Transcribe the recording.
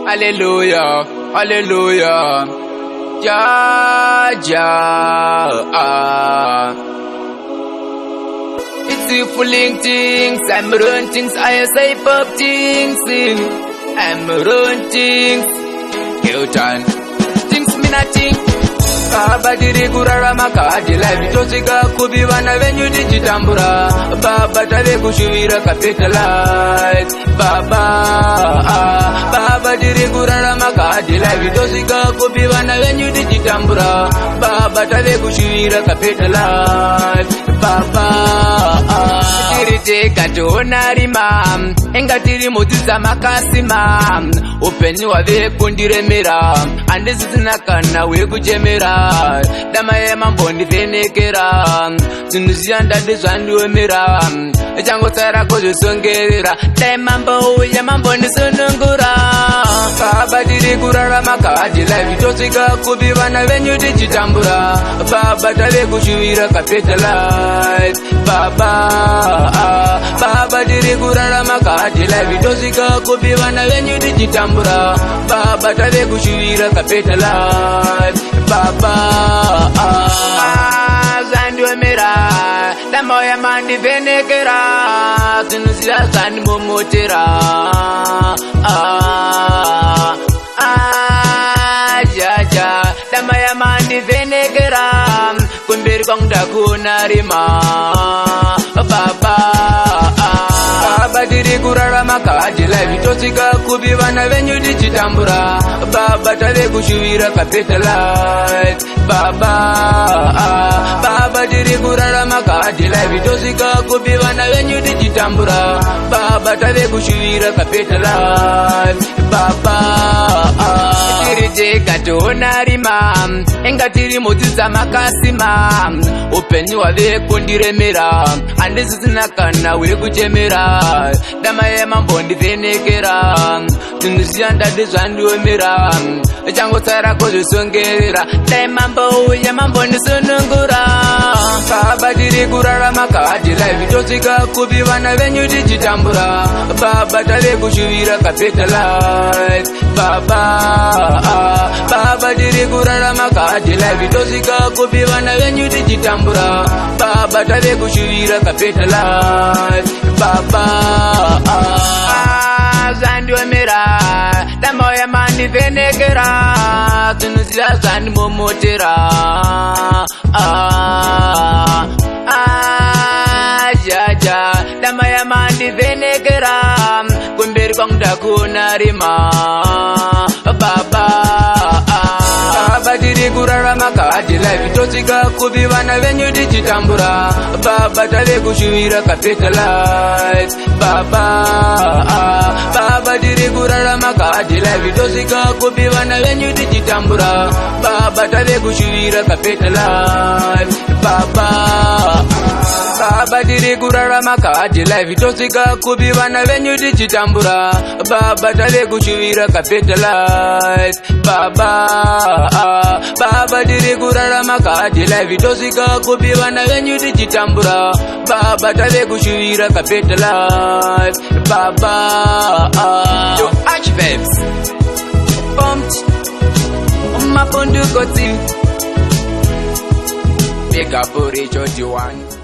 Hallelujah, hallelujah. Ja, ja. It's you fooling things, I'm running things, I say pop things. I'm running things, Kilton. Things me nothing. Baba diri kurarama kadi life tosika kubivana venyu dichitambura. Baba tave kushuvira kapita life. Baba diri kurarama kadi life tosika kubivana venyu dichitambura. Baba tave kushuvira kapita life. Tiri katona rima engatiri mutiza makasima upenyu wave kundiremera andisina kana wekuchemera dama yemambo ndivhenekera zvinhu zviyanda ndezvandiomera changotsara kozvisongerera dai mambo uya mambo ndisunungura. Baba tiri kurarama kadi life tosvika kupi vana venyu tichitambura. Baba tave kushuvira kapeta life. Baba tiri kurarama kadi life tosvika kupi vana venyu tichitambura. Baba tave kushuvira kapeta life. Zandiomera damoya mandivhenekera zvinhu zviya zvandimomotera. Jaja damoya mandivhenekera kumberi kwangu ndakuona rima. Baba tiri kurarama kadi life tosvika kupi vana venyu tichitambura. Baba tave kushuvira kapeta life. Baba tiri kurarama kadi life tosvika kupi vana venyu tichitambura. Baba tave kushuvira kapeta life. Tiri tega toona rima engatiri mutiza makasima upenyu wave kundiremera andisisina kana wekuchemera dama yemambo ndivhenekera zvinhu zviyanda ndezvandiomera changotsara kozvisongerera dai mambo uya mambo ndisunungura. Baba tiri kurarama kadi life tosvika kupi vana venyu tichitambura. Baba tave kushuvira kapeta life. Baba tiri kurarama kadi life tosvika kupi vana venyu tichitambura. Baba tave kushuvira kapeta life. Zandiomera damoya mandivhenekera zvinhu zviya zvandimomotera. Jaja damoya mandivhenekera kumberi kwangu ndakuona rima. Baba tiri kurarama kadi life tosvika kupi vana venyu tichitambura. Baba tave kushuvira kapeta life. Baba tiri kurarama kadi life tosvika kupi vana venyu tichitambura. Baba tave kushuvira kapeta life. Baba tiri kurarama kadi life tosvika kupi vana venyu tichitambura. Baba tave kushuvira kapeta life. Baba tiri kurarama kadi life tosvika kupi vana venyu tichitambura. Baba tave kushuvira kapeta life. Yo Archbabes pumped mapondukoti big up Rachel D1.